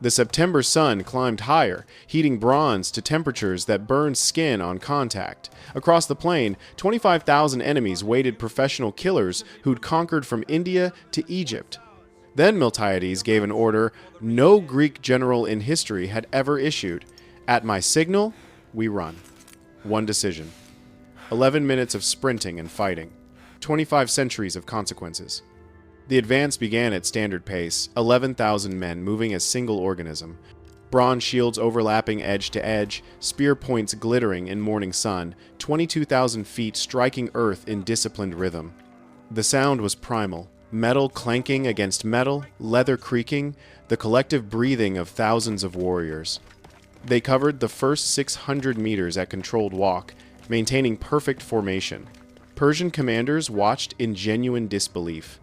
The September sun climbed higher, heating bronze to temperatures that burned skin on contact. Across the plain, 25,000 enemies waited professional killers who'd conquered from India to Egypt. Then Miltiades gave an order no Greek general in history had ever issued. At my signal, we run. One decision. 11 minutes of sprinting and fighting. 25 centuries of consequences. The advance began at standard pace, 11,000 men moving as single organism. Bronze shields overlapping edge to edge, spear points glittering in morning sun, 22,000 feet striking earth in disciplined rhythm. The sound was primal, metal clanking against metal, leather creaking, the collective breathing of thousands of warriors. They covered the first 600 meters at controlled walk, maintaining perfect formation. Persian commanders watched in genuine disbelief.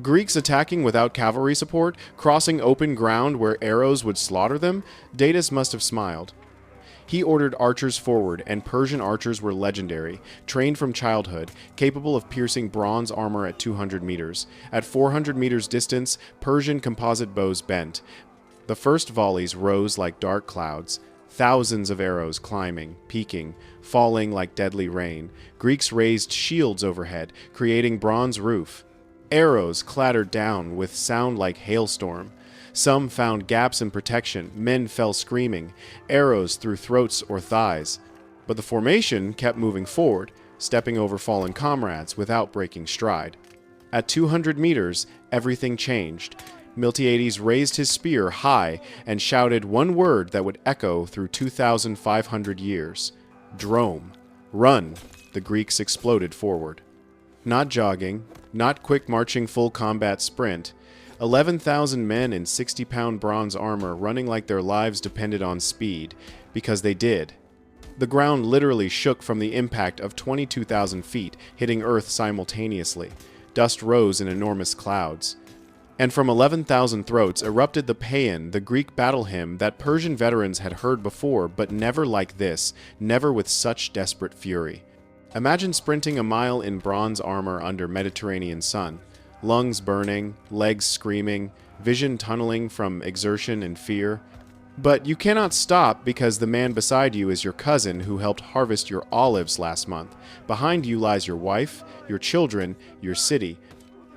Greeks attacking without cavalry support, crossing open ground where arrows would slaughter them, Datis must have smiled. He ordered archers forward, and Persian archers were legendary, trained from childhood, capable of piercing bronze armor at 200 meters. At 400 meters distance, Persian composite bows bent. The first volleys rose like dark clouds, thousands of arrows climbing, peaking, falling like deadly rain. Greeks raised shields overhead, creating bronze roof. Arrows clattered down with sound like hailstorm. Some found gaps in protection, men fell screaming, arrows through throats or thighs. But the formation kept moving forward, stepping over fallen comrades without breaking stride. At 200 meters, everything changed. Miltiades raised his spear high and shouted one word that would echo through 2,500 years. Drome. Run! The Greeks exploded forward. Not jogging, not quick marching full combat sprint. 11,000 men in 60-pound bronze armor running like their lives depended on speed, because they did. The ground literally shook from the impact of 22,000 feet hitting Earth simultaneously. Dust rose in enormous clouds. And from 11,000 throats erupted the paean, the Greek battle hymn that Persian veterans had heard before, but never like this, never with such desperate fury. Imagine sprinting a mile in bronze armor under Mediterranean sun, lungs burning, legs screaming, vision tunneling from exertion and fear. But you cannot stop because the man beside you is your cousin who helped harvest your olives last month. Behind you lies your wife, your children, your city.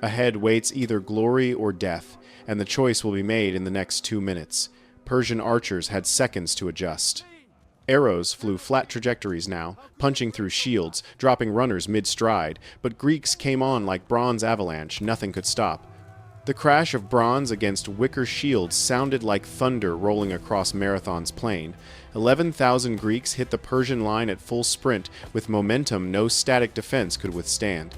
Ahead waits either glory or death, and the choice will be made in the next 2 minutes. Persian archers had seconds to adjust. Arrows flew flat trajectories now, punching through shields, dropping runners mid-stride, but Greeks came on like bronze avalanche, nothing could stop. The crash of bronze against wicker shields sounded like thunder rolling across Marathon's plain. 11,000 Greeks hit the Persian line at full sprint with momentum no static defense could withstand.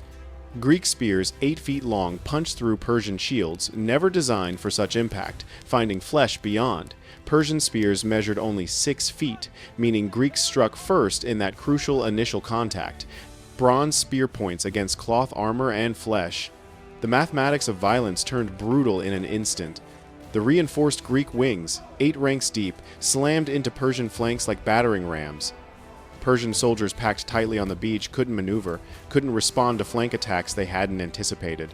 Greek spears 8 feet long punched through Persian shields, never designed for such impact, finding flesh beyond. Persian spears measured only 6 feet, meaning Greeks struck first in that crucial initial contact. Bronze spear points against cloth armor and flesh. The mathematics of violence turned brutal in an instant. The reinforced Greek wings, 8 ranks deep, slammed into Persian flanks like battering rams. Persian soldiers packed tightly on the beach couldn't maneuver, couldn't respond to flank attacks they hadn't anticipated.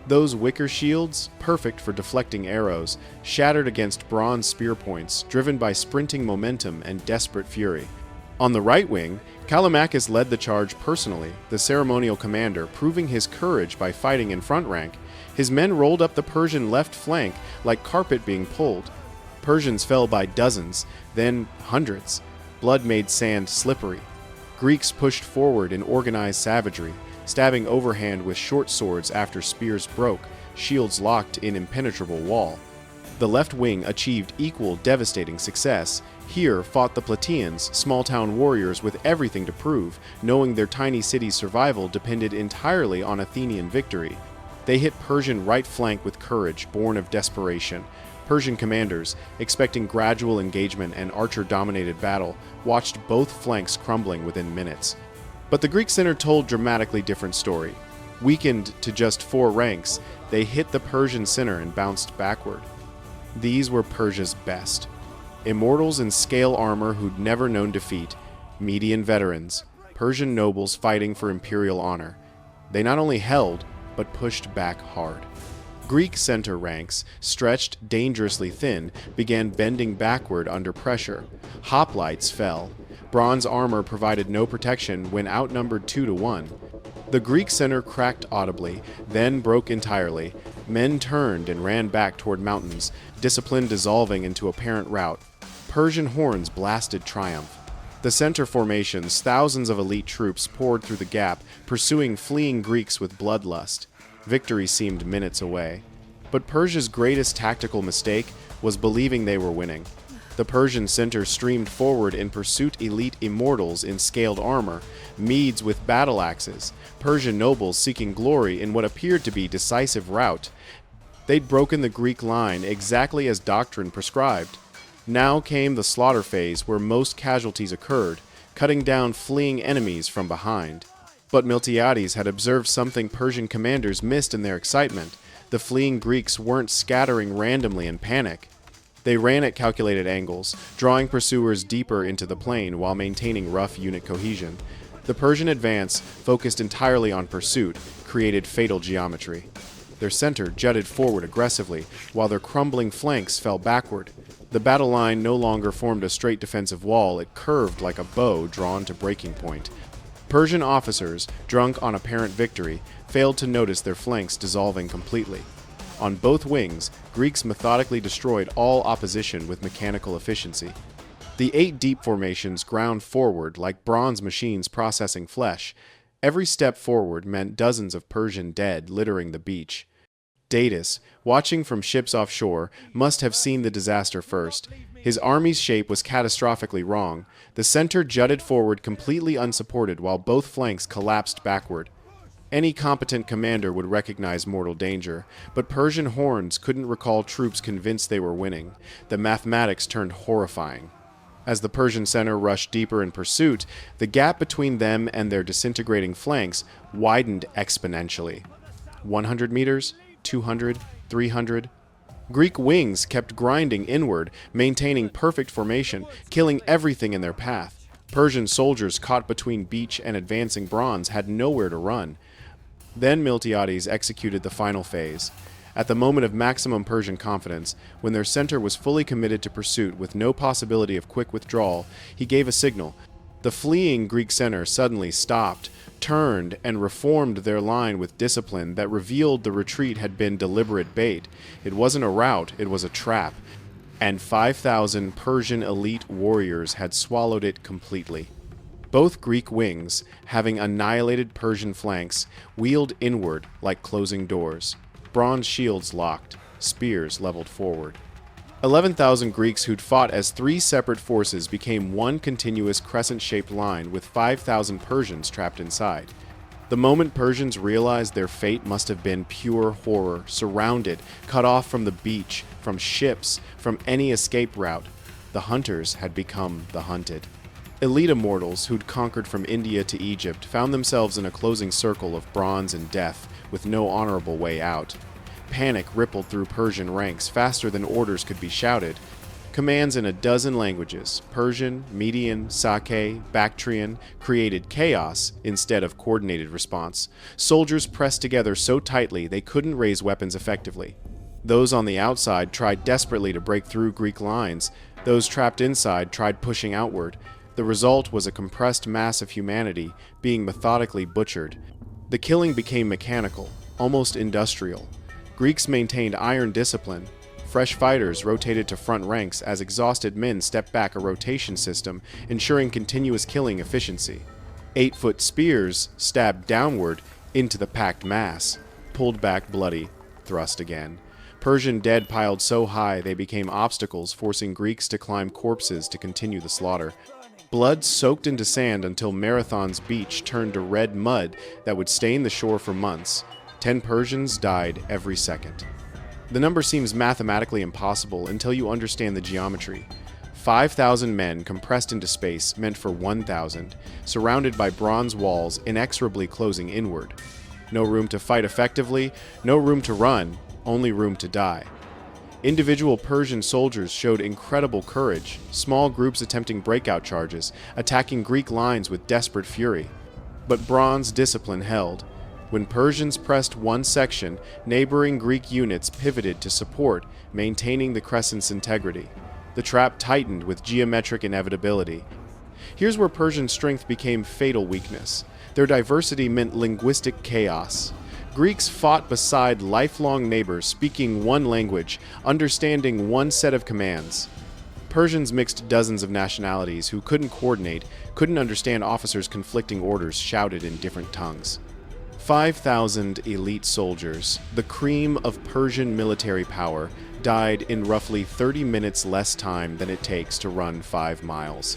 Those wicker shields, perfect for deflecting arrows, shattered against bronze spear points, driven by sprinting momentum and desperate fury. On the right wing, Callimachus led the charge personally, the ceremonial commander, proving his courage by fighting in front rank. His men rolled up the Persian left flank like carpet being pulled. Persians fell by dozens, then hundreds. Blood made sand slippery. Greeks pushed forward in organized savagery, stabbing overhand with short swords after spears broke, shields locked in impenetrable wall. The left wing achieved equal devastating success. Here fought the Plataeans, small-town warriors with everything to prove, knowing their tiny city's survival depended entirely on Athenian victory. They hit Persian right flank with courage, born of desperation. Persian commanders, expecting gradual engagement and archer-dominated battle, watched both flanks crumbling within minutes. But the Greek center told a dramatically different story. Weakened to just 4 ranks, they hit the Persian center and bounced backward. These were Persia's best. Immortals in scale armor who'd never known defeat, Median veterans, Persian nobles fighting for imperial honor. They not only held, but pushed back hard. Greek center ranks, stretched dangerously thin, began bending backward under pressure. Hoplites fell. Bronze armor provided no protection when outnumbered 2-1. The Greek center cracked audibly, then broke entirely. Men turned and ran back toward mountains, discipline dissolving into apparent rout. Persian horns blasted triumph. The center formations, thousands of elite troops poured through the gap, pursuing fleeing Greeks with bloodlust. Victory seemed minutes away. But Persia's greatest tactical mistake was believing they were winning. The Persian center streamed forward in pursuit elite immortals in scaled armor, Medes with battle axes, Persian nobles seeking glory in what appeared to be decisive rout. They'd broken the Greek line exactly as doctrine prescribed. Now came the slaughter phase where most casualties occurred, cutting down fleeing enemies from behind. But Miltiades had observed something Persian commanders missed in their excitement. The fleeing Greeks weren't scattering randomly in panic. They ran at calculated angles, drawing pursuers deeper into the plain while maintaining rough unit cohesion. The Persian advance, focused entirely on pursuit, created fatal geometry. Their center jutted forward aggressively, while their crumbling flanks fell backward. The battle line no longer formed a straight defensive wall, it curved like a bow drawn to breaking point. Persian officers, drunk on apparent victory, failed to notice their flanks dissolving completely. On both wings, Greeks methodically destroyed all opposition with mechanical efficiency. The 8 deep formations ground forward like bronze machines processing flesh. Every step forward meant dozens of Persian dead littering the beach. Datis, watching from ships offshore, must have seen the disaster first. His army's shape was catastrophically wrong. The center jutted forward completely unsupported while both flanks collapsed backward. Any competent commander would recognize mortal danger, but Persian horns couldn't recall troops convinced they were winning. The mathematics turned horrifying. As the Persian center rushed deeper in pursuit, the gap between them and their disintegrating flanks widened exponentially. 100 meters, 200, 300. Greek wings kept grinding inward, maintaining perfect formation, killing everything in their path. Persian soldiers caught between beach and advancing bronze had nowhere to run. Then Miltiades executed the final phase. At the moment of maximum Persian confidence, when their center was fully committed to pursuit with no possibility of quick withdrawal, he gave a signal. The fleeing Greek center suddenly stopped, turned, and reformed their line with discipline that revealed the retreat had been deliberate bait. It wasn't a rout, it was a trap. And 5,000 Persian elite warriors had swallowed it completely. Both Greek wings, having annihilated Persian flanks, wheeled inward like closing doors. Bronze shields locked, spears leveled forward. 11,000 Greeks who'd fought as 3 separate forces became one continuous crescent-shaped line with 5,000 Persians trapped inside. The moment Persians realized their fate must have been pure horror, surrounded, cut off from the beach, from ships, from any escape route. The hunters had become the hunted. Elite immortals who'd conquered from India to Egypt found themselves in a closing circle of bronze and death, with no honorable way out. Panic rippled through Persian ranks faster than orders could be shouted. Commands in a dozen languages, Persian, Median, Sake, Bactrian, created chaos instead of coordinated response. Soldiers pressed together so tightly they couldn't raise weapons effectively. Those on the outside tried desperately to break through Greek lines. Those trapped inside tried pushing outward. The result was a compressed mass of humanity being methodically butchered. The killing became mechanical, almost industrial. Greeks maintained iron discipline. Fresh fighters rotated to front ranks as exhausted men stepped back a rotation system, ensuring continuous killing efficiency. 8-foot spears stabbed downward into the packed mass, pulled back bloody, thrust again. Persian dead piled so high they became obstacles, forcing Greeks to climb corpses to continue the slaughter. Blood soaked into sand until Marathon's beach turned to red mud that would stain the shore for months. 10 Persians died every second. The number seems mathematically impossible until you understand the geometry. 5,000 men compressed into space meant for 1,000, surrounded by bronze walls inexorably closing inward. No room to fight effectively, no room to run, only room to die. Individual Persian soldiers showed incredible courage, small groups attempting breakout charges, attacking Greek lines with desperate fury. But bronze discipline held. When Persians pressed one section, neighboring Greek units pivoted to support, maintaining the crescent's integrity. The trap tightened with geometric inevitability. Here's where Persian strength became fatal weakness. Their diversity meant linguistic chaos. Greeks fought beside lifelong neighbors speaking one language, understanding one set of commands. Persians mixed dozens of nationalities who couldn't coordinate, couldn't understand officers' conflicting orders shouted in different tongues. 5,000 elite soldiers, the cream of Persian military power, died in roughly 30 minutes less time than it takes to run 5 miles.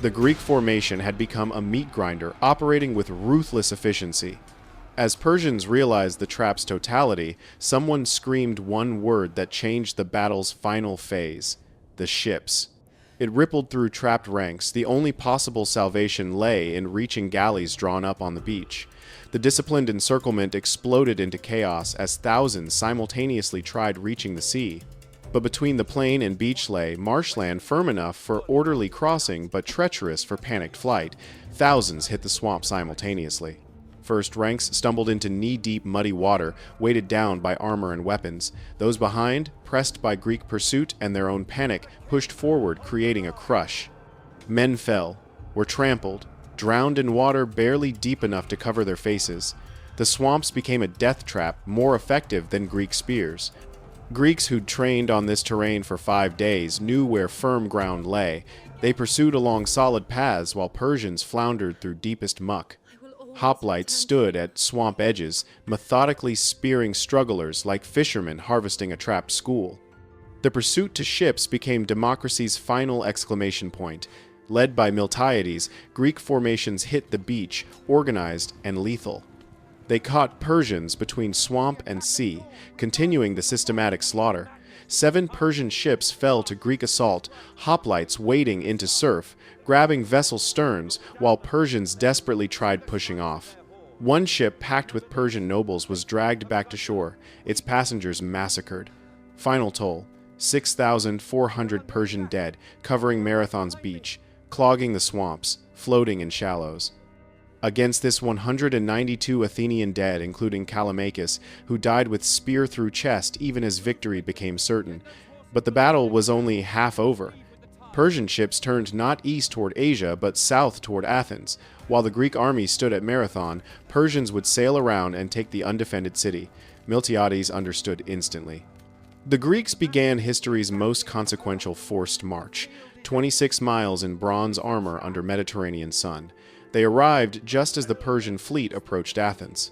The Greek formation had become a meat grinder, operating with ruthless efficiency. As Persians realized the trap's totality, someone screamed one word that changed the battle's final phase: the ships. It rippled through trapped ranks. The only possible salvation lay in reaching galleys drawn up on the beach. The disciplined encirclement exploded into chaos as thousands simultaneously tried reaching the sea. But between the plain and beach lay marshland firm enough for orderly crossing but treacherous for panicked flight. Thousands hit the swamp simultaneously. First ranks stumbled into knee-deep muddy water, weighted down by armor and weapons. Those behind, pressed by Greek pursuit and their own panic, pushed forward, creating a crush. Men fell, were trampled, drowned in water barely deep enough to cover their faces. The swamps became a death trap more effective than Greek spears. Greeks who'd trained on this terrain for 5 days knew where firm ground lay. They pursued along solid paths while Persians floundered through deepest muck. Hoplites stood at swamp edges, methodically spearing strugglers like fishermen harvesting a trapped school. The pursuit to ships became democracy's final exclamation point. Led by Miltiades, Greek formations hit the beach, organized and lethal. They caught Persians between swamp and sea, continuing the systematic slaughter. 7 Persian ships fell to Greek assault, hoplites wading into surf, grabbing vessel sterns, while Persians desperately tried pushing off. One ship packed with Persian nobles was dragged back to shore, its passengers massacred. Final toll: 6,400 Persian dead, covering Marathon's beach, clogging the swamps, floating in shallows. Against this 192 Athenian dead, including Callimachus, who died with spear through chest even as victory became certain. But the battle was only half over. Persian ships turned not east toward Asia, but south toward Athens. While the Greek army stood at Marathon, Persians would sail around and take the undefended city. Miltiades understood instantly. The Greeks began history's most consequential forced march, 26 miles in bronze armor under Mediterranean sun. They arrived just as the Persian fleet approached Athens.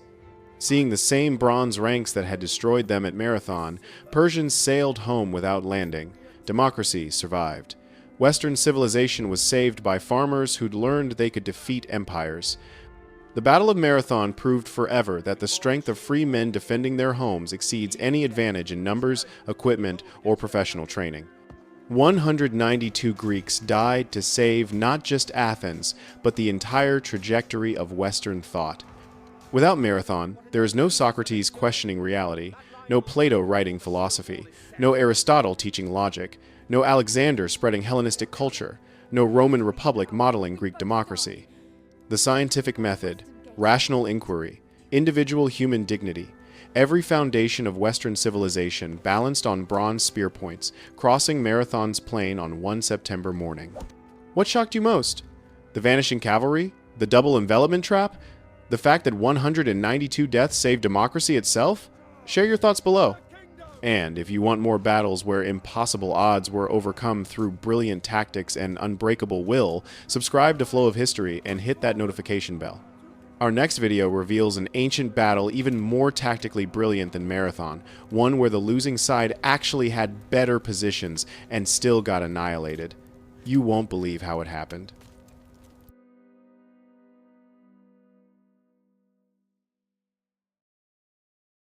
Seeing the same bronze ranks that had destroyed them at Marathon, Persians sailed home without landing. Democracy survived. Western civilization was saved by farmers who'd learned they could defeat empires. The Battle of Marathon proved forever that the strength of free men defending their homes exceeds any advantage in numbers, equipment, or professional training. 192 Greeks died to save not just Athens, but the entire trajectory of Western thought. Without Marathon, there is no Socrates questioning reality, no Plato writing philosophy, no Aristotle teaching logic, no Alexander spreading Hellenistic culture, no Roman Republic modeling Greek democracy. The scientific method, rational inquiry, individual human dignity, every foundation of Western civilization balanced on bronze spear points, crossing Marathon's plain on one September morning. What shocked you most? The vanishing cavalry? The double envelopment trap? The fact that 192 deaths saved democracy itself? Share your thoughts below. And if you want more battles where impossible odds were overcome through brilliant tactics and unbreakable will, subscribe to Flow of History and hit that notification bell. Our next video reveals an ancient battle even more tactically brilliant than Marathon, one where the losing side actually had better positions and still got annihilated. You won't believe how it happened.